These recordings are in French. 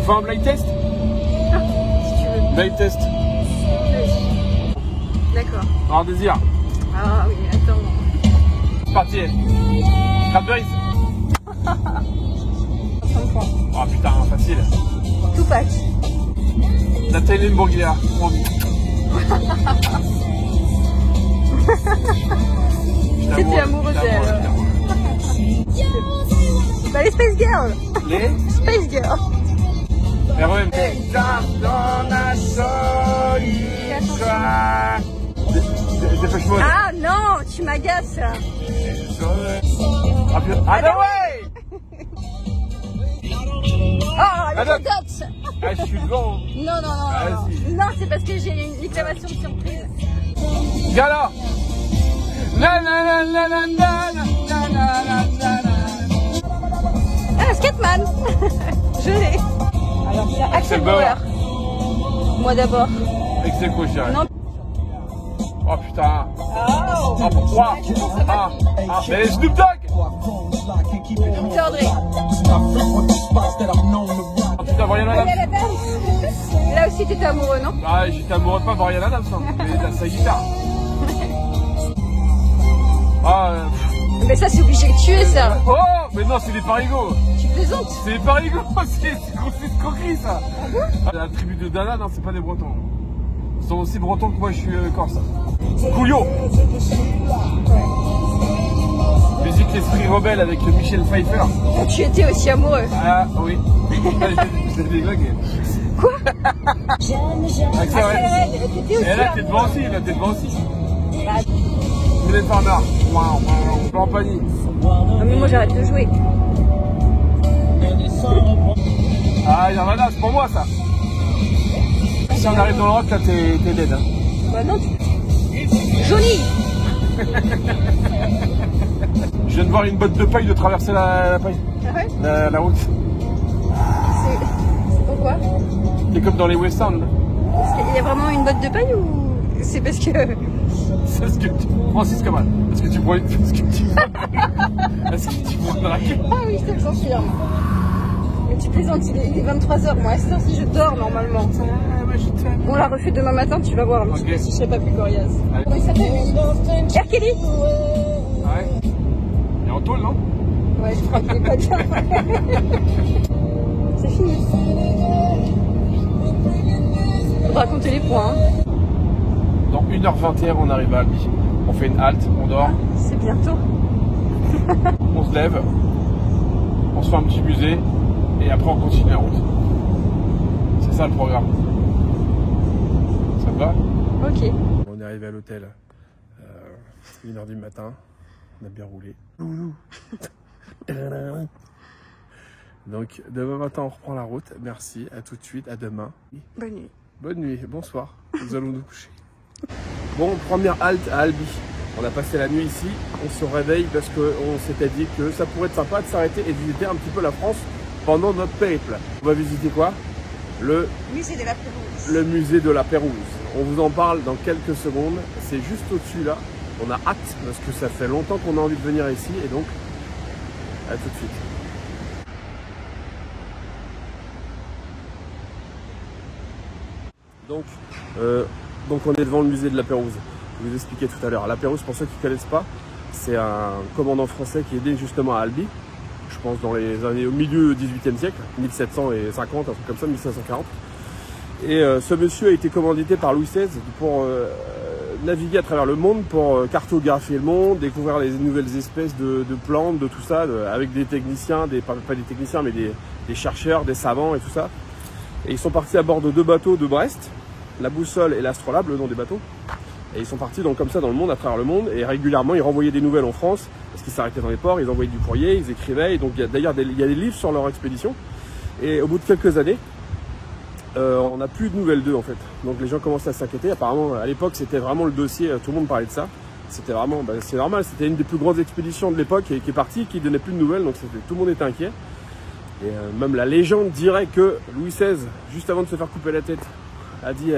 fait un blind test? Si tu veux. Blind test. D'accord. Alors désir. Ah oui, attends. C'est parti. Cranberries. 30 points. Oh putain, facile. Tupac. Nathalie Bourguière. C'était amoureux d'elle. Bah les Space Girls. Les Space Girls. REM. Dans la solitude. Dépêche Mode. Ah non, tu m'agaces. Ah bah ouais. Oh, les Adam. dots. Ah, je suis devant. Non, non, non. Vas-y. Non, c'est parce que j'ai une déclamation de surprise. Gala. La la la la la la la la la la. Ah, Scatman. Je l'ai. Alors, c'est Axel Bauer. Moi d'abord. Ex-aequo, je dirais. Non. Oh putain. Oh. Oh pourquoi? Ah, mais Snoop Dogg. Dr. Dre. Oh putain, Brian Adams. Brian Adams. Là aussi, t'étais amoureux, non? Ah, j'étais amoureux de pas Brian Adams, hein. Mais dans sa guitare. Ah, Mais ça, c'est obligé de tuer, ça. oh, mais non, c'est des parigots. Tu plaisantes? C'est des parigots, c'est escroquerie, ça. La tribu de Dana, non, c'est pas des Bretons. Ils sont aussi Bretons que moi, je suis corse. Couillot. Musique l'esprit rebelle avec Michel Pfeiffer. Tu étais aussi amoureux. Ah oui. J'ai des blagues. Quoi? Axel Red. T'étais aussi Et là, t'es amoureux. devant aussi, là, t'es devant aussi. Bah, Mylène Farmer. Waouh, Plan Pagny. non, mais moi, j'arrête de jouer. Ah, Nirvana, c'est pour moi, ça. Si on arrive dans le rock, là, t'es dead. Hein. Bah non, Johnny. Je viens de voir une botte de paille de traverser la paille. Ah ouais? La route. C'est pourquoi? C'est comme dans les westerns. Là. Est-ce qu'il y a vraiment une botte de paille ou c'est parce que... C'est ce que tu... Francis Camal. Est-ce que tu prends une... Est-ce que tu prends une raquette? Ah oui, je te le confirme. Mais tu plaisantes, il est 23h, moi à cette heure-ci je dors normalement. On la refait demain matin, tu vas voir, mais Okay. je serai pas plus coriace. Allez. Comment il s'appelle lui? R. Kelly. Ouais. Il est en tôle, non? Ouais, je crois qu'il est pas bien. C'est fini. Faudra compter les points. Hein. Dans 1h21, on arrive à Albi. On fait une halte, on dort, C'est bientôt. on se lève, on se fait un petit musée, et après on continue la route. C'est ça le programme. Ça te va? Ok. On est arrivé à l'hôtel, 1h du matin, on a bien roulé. Donc demain matin on reprend la route, merci, à tout de suite, à demain. Bonne nuit. Bonne nuit, bonsoir, nous allons nous coucher. Bon, première halte à Albi. On a passé la nuit ici, on se réveille parce qu'on s'était dit que ça pourrait être sympa de s'arrêter et de visiter un petit peu la France pendant notre périple. On va visiter quoi? Le Musée de la Pérouse. le musée de la Pérouse. On vous en parle dans quelques secondes, c'est juste au-dessus là. On a hâte parce que ça fait longtemps qu'on a envie de venir ici et donc à tout de suite. Donc on est devant le musée de la Pérouse. Je vous expliquais tout à l'heure. La Pérouse, pour ceux qui ne connaissent pas, c'est un commandant français qui est né justement à Albi. Je pense dans les années au milieu du XVIIIe siècle, 1750, un truc comme ça, 1540. Et ce monsieur a été commandité par Louis XVI pour naviguer à travers le monde, pour cartographier le monde, découvrir les nouvelles espèces de plantes, de tout ça, avec des techniciens, pas des techniciens, mais des chercheurs, des savants et tout ça. Et ils sont partis à bord de 2 bateaux de Brest, la Boussole et l'Astrolabe, le nom des bateaux. Et ils sont partis donc comme ça dans le monde, à travers le monde, et régulièrement ils renvoyaient des nouvelles en France, parce qu'ils s'arrêtaient dans les ports, ils envoyaient du courrier, ils écrivaient, et donc d'ailleurs il y a des livres sur leur expédition. Et au bout de quelques années, on n'a plus de nouvelles d'eux en fait. Donc les gens commencent à s'inquiéter. Apparemment à l'époque c'était vraiment le dossier, tout le monde parlait de ça. C'était vraiment, c'est normal, c'était une des plus grandes expéditions de l'époque qui est partie, qui donnait plus de nouvelles, donc tout le monde était inquiet. Et même la légende dirait que Louis XVI, juste avant de se faire couper la tête, a dit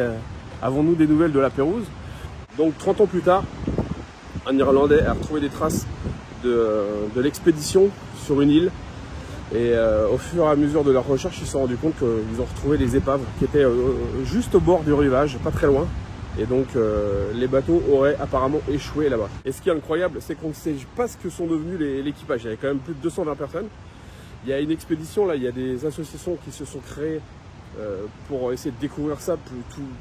avons-nous des nouvelles de la Pérouse? Donc 30 ans plus tard, un Irlandais a retrouvé des traces de l'expédition sur une île. Et au fur et à mesure de leur recherche, ils se sont rendus compte qu'ils ont retrouvé des épaves qui étaient juste au bord du rivage, pas très loin. Et donc les bateaux auraient apparemment échoué là-bas. Et ce qui est incroyable, c'est qu'on ne sait pas ce que sont devenus l'équipage. Il y avait quand même plus de 220 personnes. Il y a une expédition, là, il y a des associations qui se sont créées pour essayer de découvrir ça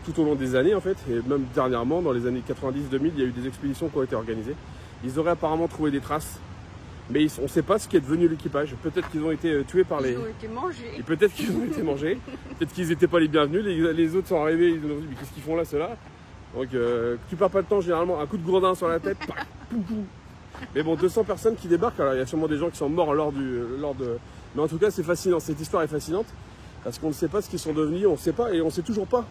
tout au long des années en fait. Et même dernièrement, dans les années 90-2000, il y a eu des expéditions qui ont été organisées. Ils auraient apparemment trouvé des traces. Mais on ne sait pas ce qui est devenu l'équipage. Peut-être qu'ils ont été tués par les... Ils ont été mangés. Et peut-être qu'ils ont été mangés. Peut-être qu'ils n'étaient pas les bienvenus. Les autres sont arrivés, ils ont dit mais qu'est-ce qu'ils font là, ceux-là? Donc tu perds pas de temps, généralement un coup de gourdin sur la tête. Mais bon, 200 personnes qui débarquent. Alors il y a sûrement des gens qui sont morts lors de... Mais en tout cas c'est fascinant, cette histoire est fascinante. Parce qu'on ne sait pas ce qu'ils sont devenus, on ne sait pas et on ne sait toujours pas.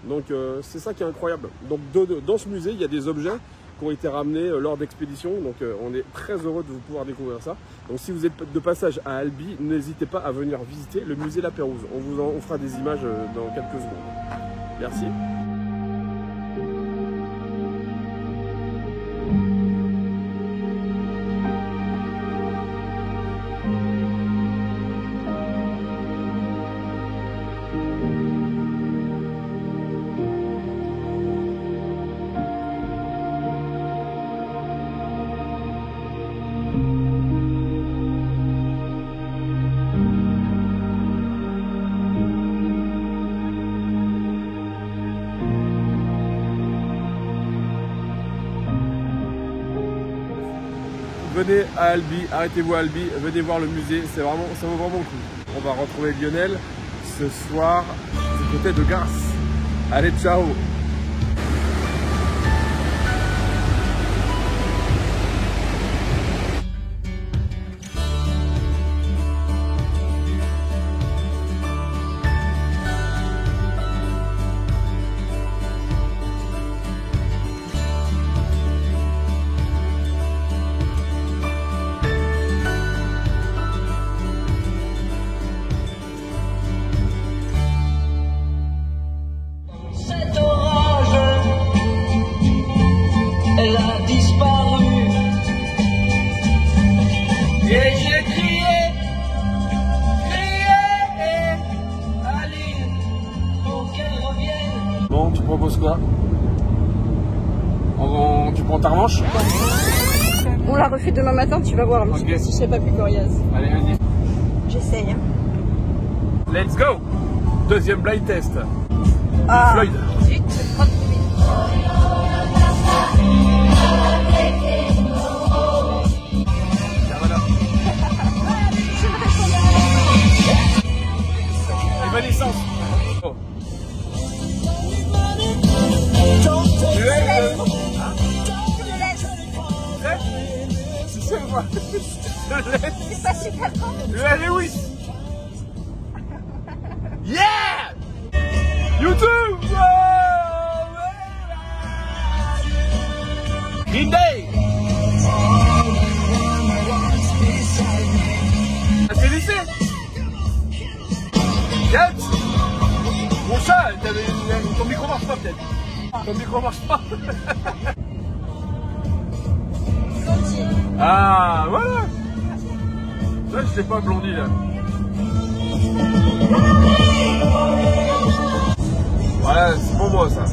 Donc c'est ça qui est incroyable. Donc dans ce musée, il y a des objets qui ont été ramenés lors d'expéditions. Donc on est très heureux de pouvoir découvrir ça. Donc si vous êtes de passage à Albi, n'hésitez pas à venir visiter le musée La Pérouse. On fera des images dans quelques secondes. Merci. Venez à Albi, arrêtez-vous à Albi, venez voir le musée, ça vaut vraiment le coup. On va retrouver Lionel ce soir du côté de Grasse. Allez, ciao! Bon, tu proposes quoi? Tu prends ta revanche? On la refait demain matin, tu vas voir. Ok. Je serai pas plus coriace. Allez, vas-y. J'essaye. Let's go! Deuxième blind test. Ah, Floyd. zut, c'est trop de bruit. Voilà. Évanescence. Oh. Tu l'aimes? C'est moi. C'est pas super grand. Le Lewis. Yeah! YouTube! Green Day! ACDC! Gat! Mon chat, ton micro marche pas peut-être. Ton micro marche pas. Ah, voilà! Là, je sais pas, Blondie, là. Voilà, c'est pour moi, ça.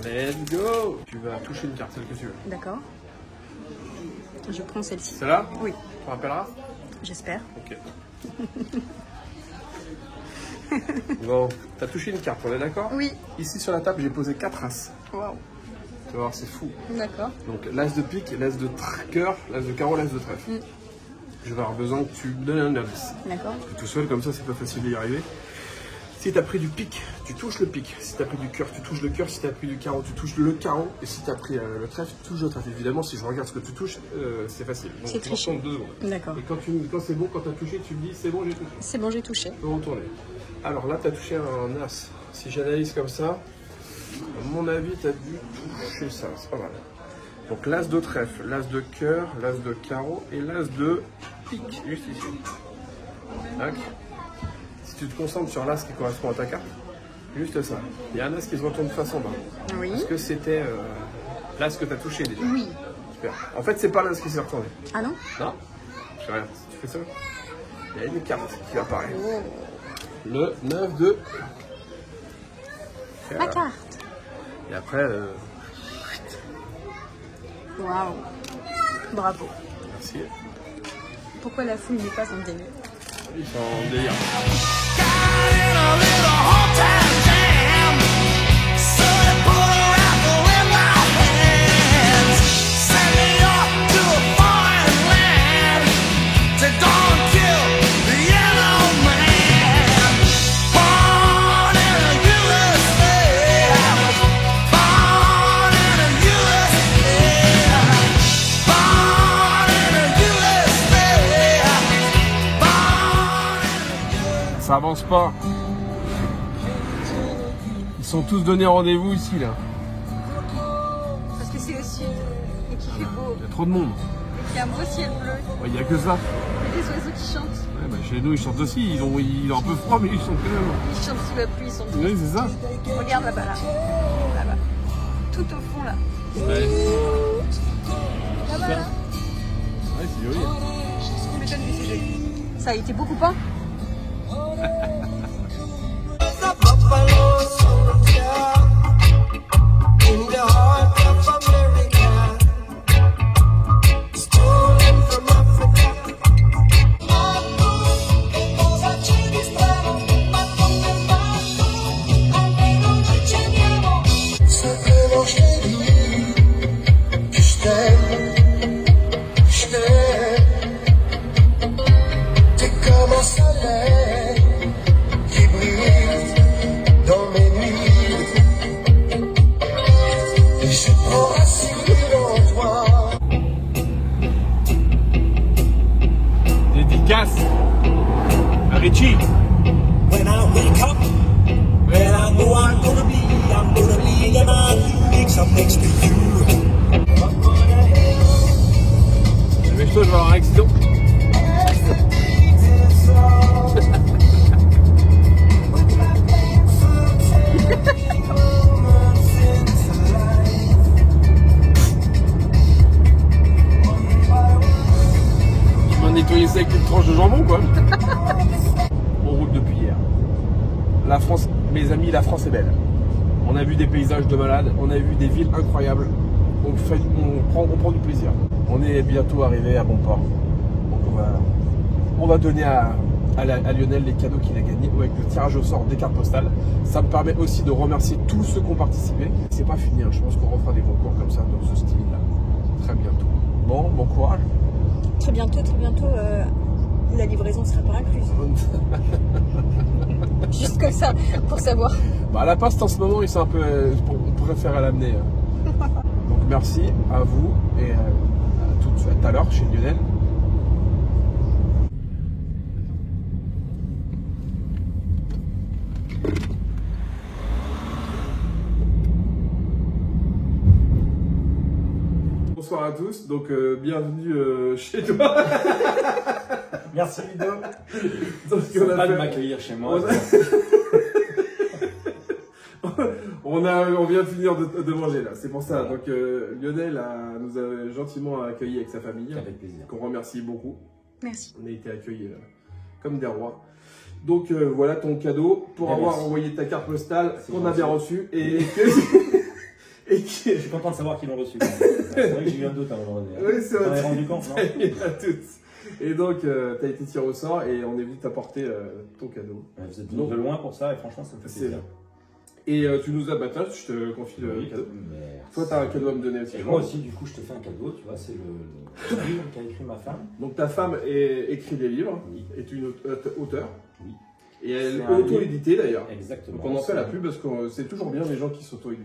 Let's go! Tu vas toucher une carte, celle que tu veux. D'accord. Je prends celle-ci. Celle-là? Oui. Tu rappelleras? J'espère. Ok. Bon, t'as touché une carte, on est d'accord? Oui. Ici sur la table, j'ai posé 4 as. Waouh. vas voir, c'est fou. D'accord. Donc l'as de pique, l'as de cœur, l'as de carreau, l'as de trèfle. Je vais avoir besoin que tu me donnes un indice. D'accord. Tout seul, comme ça, c'est pas facile d'y arriver. Si tu as pris du pique, tu touches le pique. Si tu as pris du cœur, tu touches le cœur. Si tu as pris du carreau, tu touches le carreau. Et si tu as pris le trèfle, tu touches le trèfle. Évidemment, si je regarde ce que tu touches, c'est facile. Donc, C'est triché. 2 secondes. D'accord. Et quand c'est bon, quand tu as touché, tu me dis c'est bon, j'ai touché. C'est bon, j'ai touché. Tu peux retourner. Alors là, tu as touché un as. Si j'analyse comme ça, à mon avis, tu as dû toucher ça. C'est pas mal. Donc l'as de trèfle, l'as de cœur, l'as de carreau et l'as de pique, juste ici. Tac. Si tu te concentres sur l'as qui correspond à ta carte, juste ça. Il y a un as qui se retourne face en bas. Oui. Est-ce que c'était l'as que tu as touché déjà? Oui. Super. En fait, c'est pas l'as qui s'est retourné. Ah non? Non? Je sais rien. Si tu fais ça, il y a une carte qui apparaît. Oh. Le 9 de... Ma carte. Et après... Waouh. Bravo. Merci. Pourquoi la foule n'est pas en délire? Ils sont en délire. Ça avance pas. Ils sont tous donnés rendez-vous ici là. Parce que c'est le sud et qu'il fait beau. Il y a trop de monde. Et qu'il y a un beau ciel bleu. Il n'y a que ça. Et des oiseaux qui chantent. Ouais, bah, chez nous ils chantent aussi. Ils ont un peu froid mais ils chantent quand même. Ils chantent sous la pluie, ils sont tous. Oui, c'est ça. Regarde là-bas, là. Là-bas. Tout au fond là. Ouais. Là-bas, là. Ouais, c'est joli. Tu m'étonnes que c'est joli. Ça a été beaucoup peint? Dédicace à Richie. When I wake up, well I know I'm gonna be the man who wakes up next to you. Mais je vais avoir un accident. Tu m'as nettoyé ça avec une tranche de jambon quoi. On roule depuis hier. La France, mes amis, la France est belle. On a vu des paysages de malade, on a vu des villes incroyables. On prend du plaisir. On est bientôt arrivé à bon port. Donc on va donner à Lionel les cadeaux qu'il a gagnés avec le tirage au sort des cartes postales. Ça me permet aussi de remercier tous ceux qui ont participé. C'est pas fini, hein. Je pense qu'on refera des concours comme ça dans ce style-là. Très bientôt. Bon courage. Très bientôt, la livraison sera pas incluse. Juste comme ça, pour savoir. Bah, la Poste en ce moment, ils sont un peu. On pourrait faire à l'amener. Donc merci à vous et à tout à l'heure chez Lionel. Bonsoir à tous, donc bienvenue chez toi. Merci Ludo. Donc, C'est pas de m'accueillir chez moi. On vient de finir de manger là, c'est pour ça. Donc Lionel nous a gentiment accueillis avec sa famille. Avec plaisir. Qu'on remercie beaucoup. Merci. On a été accueillis comme des rois. Donc voilà ton cadeau pour Bien, avoir merci. envoyé ta carte postale qu'on a gentil. bien reçue et Je suis content de savoir qu'ils l'ont reçu. C'est vrai que j'ai eu un doute à un moment donné. Oui, c'est T'en vrai. es rendu compte, non? À toutes. Et donc tu as été tiré au sort et on est venu t'apporter ton cadeau. Vous êtes Donc, de loin pour ça et franchement ça me fait c'est plaisir. Et tu nous as battu, je te confie le cadeau. Toi, tu as un cadeau à me donner aussi. Et moi aussi, du coup, je te fais un cadeau, tu vois, c'est le livre qu'a écrit ma femme. Donc ta femme écrit des livres, Oui. est une auteure. Oui. Et elle C'est est un auto-éditée d'ailleurs. Exactement. Donc on en fait la pub parce que c'est toujours bien les gens qui s'auto-éditent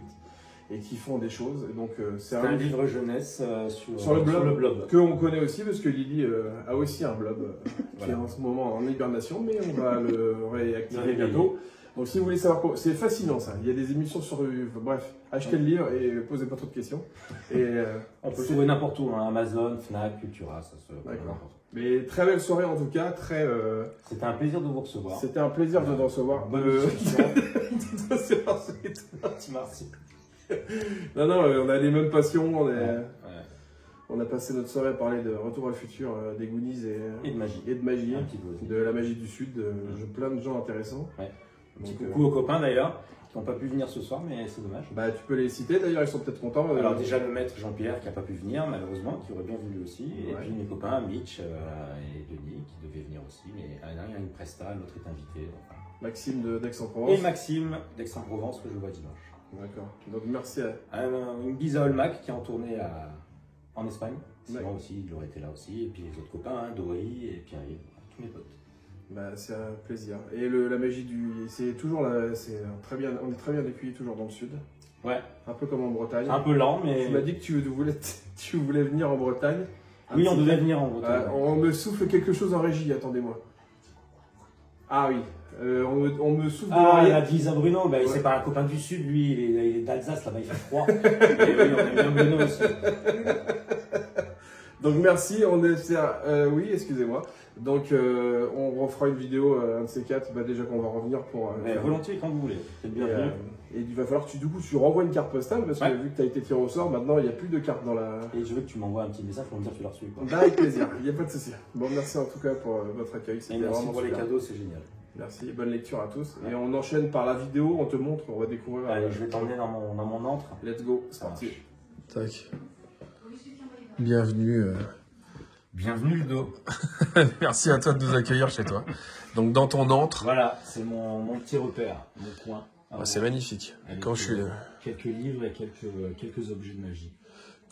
et qui font des choses. Et donc c'est C'est un livre jeunesse sur le blog, blog. que on connaît aussi parce que Lily a aussi un blog qui Voilà. est en ce moment en hibernation, mais on va le réactiver Le réveiller. bientôt. Donc si vous voulez savoir, c'est fascinant ça. Il y a des émissions sur, bref, achetez le livre et posez pas trop de questions. Et On peut le trouver n'importe où, hein, Amazon, Fnac, Cultura, ça se. D'accord. Mais très belle soirée en tout cas, très. C'était un plaisir de vous recevoir. C'était un plaisir de te recevoir. Bonne Merci. Non, non, on a les mêmes passions. Ouais. On a passé notre soirée à parler de Retour à le futur, des Goonies Et de magie. et de magie, Un petit peu aussi. de la magie du Sud, plein de gens intéressants. Ouais. Un petit Donc, coucou aux copains d'ailleurs, qui n'ont pas pu venir ce soir, mais c'est dommage. bah, tu peux les citer d'ailleurs, ils sont peut-être contents. Alors déjà le maître Jean-Pierre qui n'a pas pu venir malheureusement, qui aurait bien voulu aussi. Et Ouais. puis mes copains Mitch et Denis qui devaient venir aussi. Mais l'un il y a une presta, l'autre est invité. Enfin. Maxime Et d'Aix-en-Provence. Maxime d'Aix-en-Provence que je vois dimanche. D'accord. Donc merci à. Une bise à Olmac qui est en tournée en Espagne. Sinon D'accord. aussi, il aurait été là aussi. Et puis les autres copains, hein, Dory et Pierre-Yves, tous mes potes. Bah, c'est un plaisir. Et la magie du. C'est toujours là. C'est très bien. On est très bien accueillis toujours dans le Sud. Ouais, Un peu comme en Bretagne. c'est un peu lent, mais. Tu m'as dit que tu voulais venir en Bretagne. Oui, on devait venir en Bretagne. On me souffle quelque chose en régie, attendez-moi. Ah oui, on me souffle de Ah, il l'oreille. a dit Lisa Bruno, bah, Ouais. c'est pas un copain du Sud, lui, il est d'Alsace, là-bas il fait froid. Et oui, on aime bien Bruno aussi. Donc merci, on espère. Oui, excusez-moi. Donc on refera une vidéo, un de ces quatre, bah, déjà qu'on va revenir pour. Mais volontiers quand vous voulez, c'est et, bienvenu. et il va falloir que tu renvoies une carte postale parce que Ouais. vu que tu as été tiré au sort, maintenant il n'y a plus de carte dans la. Et je veux que tu m'envoies un petit message pour me dire que tu l'as reçu. Quoi. Bah, avec plaisir, il n'y a pas de souci. Bon, merci en tout cas pour votre accueil. Et C'était merci vraiment pour les super. cadeaux, c'est génial. Merci, bonne lecture à tous. Ouais. Et on enchaîne par la vidéo, on te montre, on va découvrir. Allez, je vais t'emmener dans mon antre. Let's go, c'est Ça parti. marche. Tac. Bienvenue. Bienvenue Ludo. Merci à toi de nous accueillir chez toi. Donc dans ton antre. Voilà, c'est mon petit repère, mon coin. Ah, c'est magnifique. Avec, Quand je quelques livres et quelques objets de magie.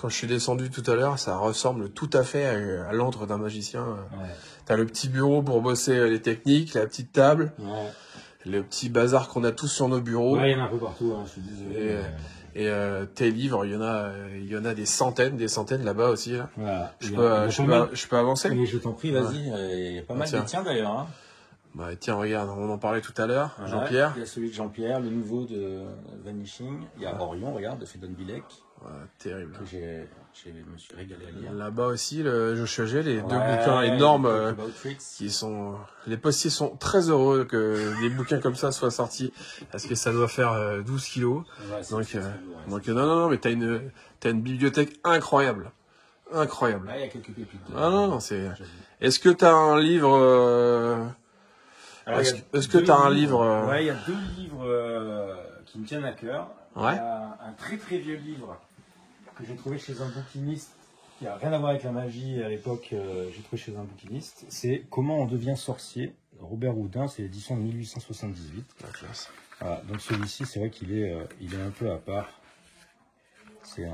suis descendu tout à l'heure, ça ressemble tout à fait à l'antre d'un magicien. Ouais. T'as le petit bureau pour bosser les techniques, la petite table, Ouais. le petit bazar qu'on a tous sur nos bureaux. Ouais, il y en a un peu partout, hein, je suis désolé. Et tes livres, il y en a des centaines là-bas aussi. Là. Voilà. Je Il y a pas mal. peux avancer. Mais je t'en prie, vas-y. Il y a pas mal Tiens. des tiens d'ailleurs. Hein. Bah, tiens, regarde, on en parlait tout à l'heure. Voilà. Jean-Pierre. Il y a celui de Jean-Pierre, le nouveau de Vanishing. Il y a Orion, regarde, de Fedon Bilek, Ouais, terrible. que je me suis régalé à lire. Là-bas aussi, le Joshua G, les deux Ouais, bouquins énormes About Tricks. qui sont. Les postiers sont très heureux que des bouquins comme ça soient sortis parce que ça doit faire 12 kilos. Ouais, c'est Donc, très lourd, ouais. Donc non, mais t'as une bibliothèque incroyable. Incroyable. Là, il y a quelques pépites. Ah non, c'est. J'avoue. Est-ce que t'as un livre. Alors, Est-ce il y a est-ce que deux t'as un livres, livre. Ouais, il y a deux livres qui me tiennent à cœur. Ouais. Il y a un très très vieux livre que j'ai trouvé chez un bouquiniste qui n'a rien à voir avec la magie à l'époque. J'ai trouvé chez un bouquiniste. C'est Comment on devient sorcier. Robert Houdin, c'est l'édition de 1878. La classe. Voilà, donc celui-ci, c'est vrai qu'il est un peu à part. C'est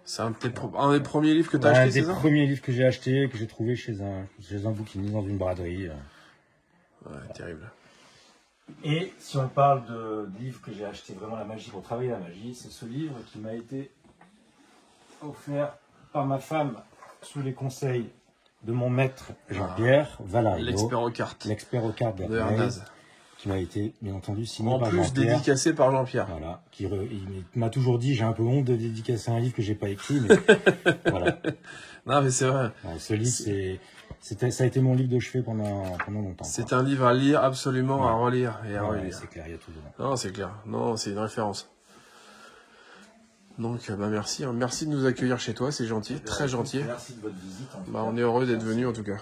C'est un des premiers livres que t'as un acheté, des c'est ça? premiers livres que j'ai acheté, que j'ai trouvé chez un bouquiniste dans une braderie. Ouais, terrible. Et si on parle de livres que j'ai acheté vraiment la magie pour travailler la magie, c'est ce livre qui m'a été offert par ma femme sous les conseils de mon maître Jean-Pierre Valario, L'expert aux cartes. l'expert aux cartes De d'Hermès, Hernaz. qui m'a été bien entendu signé En par plus Jean-Pierre. dédicacé par Jean-Pierre. Voilà, il m'a toujours dit j'ai un peu honte de dédicacer un livre que j'ai pas écrit, mais voilà. Non, mais c'est vrai. Alors, ce livre, ça a été mon livre de chevet pendant longtemps. C'est quoi. un livre à lire absolument, à relire et à Ouais, relire. c'est clair, il y a tout dedans. Non, c'est clair. Non, c'est une référence. Donc, bah merci. Merci de nous accueillir chez toi, c'est gentil, très gentil. Merci de votre visite. En tout Bah, cas. on est heureux d'être venu en tout cas.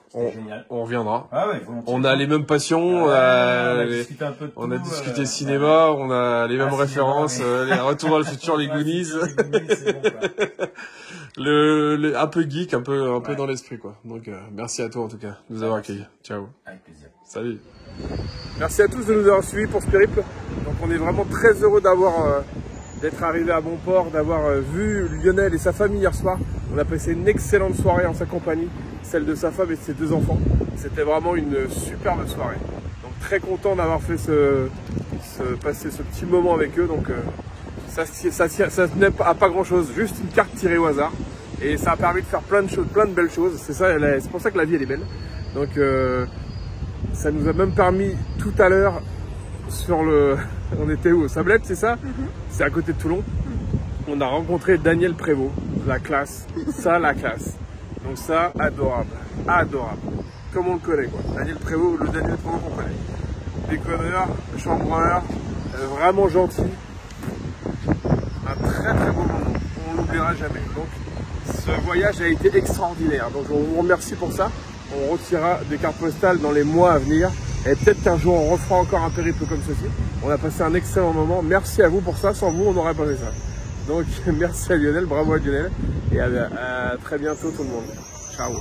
C'était génial. On reviendra. Ah ouais, volontiers. On a les mêmes passions, on a discuté un peu de on a tout, discuté cinéma, on a les mêmes cinéma, références, ouais. les Retours dans le futur, les Ouais, Goonies. c'est bon, quoi. un peu geek, un peu dans l'esprit, quoi. Donc, merci à toi, en tout cas, de nous avoir accueillis. Ciao. Avec plaisir. Salut. Merci à tous de nous avoir suivis pour ce périple. Donc, on est vraiment très heureux d'être arrivé à bon port, d'avoir vu Lionel et sa famille hier soir. On a passé une excellente soirée en sa compagnie, celle de sa femme et de ses 2 enfants. C'était vraiment une superbe soirée. Donc, très content d'avoir fait passer ce petit moment avec eux. Donc, ça tenait à pas grand chose, juste une carte tirée au hasard. Et ça a permis de faire plein de choses, plein de belles choses. C'est pour ça que la vie elle est belle. Donc ça nous a même permis tout à l'heure on était où? Au Sablette, c'est ça? C'est à côté de Toulon. On a rencontré Daniel Prévost, la classe. Ça, la classe. Donc ça, adorable. Adorable. Comme on le connaît, quoi. Daniel Prévost, le Daniel Prévost qu'on connaît. Déconneur, chambreur, vraiment gentil. Un très très beau moment, on ne l'oubliera jamais. Donc ce voyage a été extraordinaire, donc on vous remercie pour ça. On retirera des cartes postales dans les mois à venir et peut-être qu'un jour on refera encore un périple comme ceci. On a passé un excellent moment, merci à vous pour ça, sans vous on n'aurait pas fait ça. Donc merci à Lionel, bravo à Lionel et à très bientôt tout le monde. Ciao.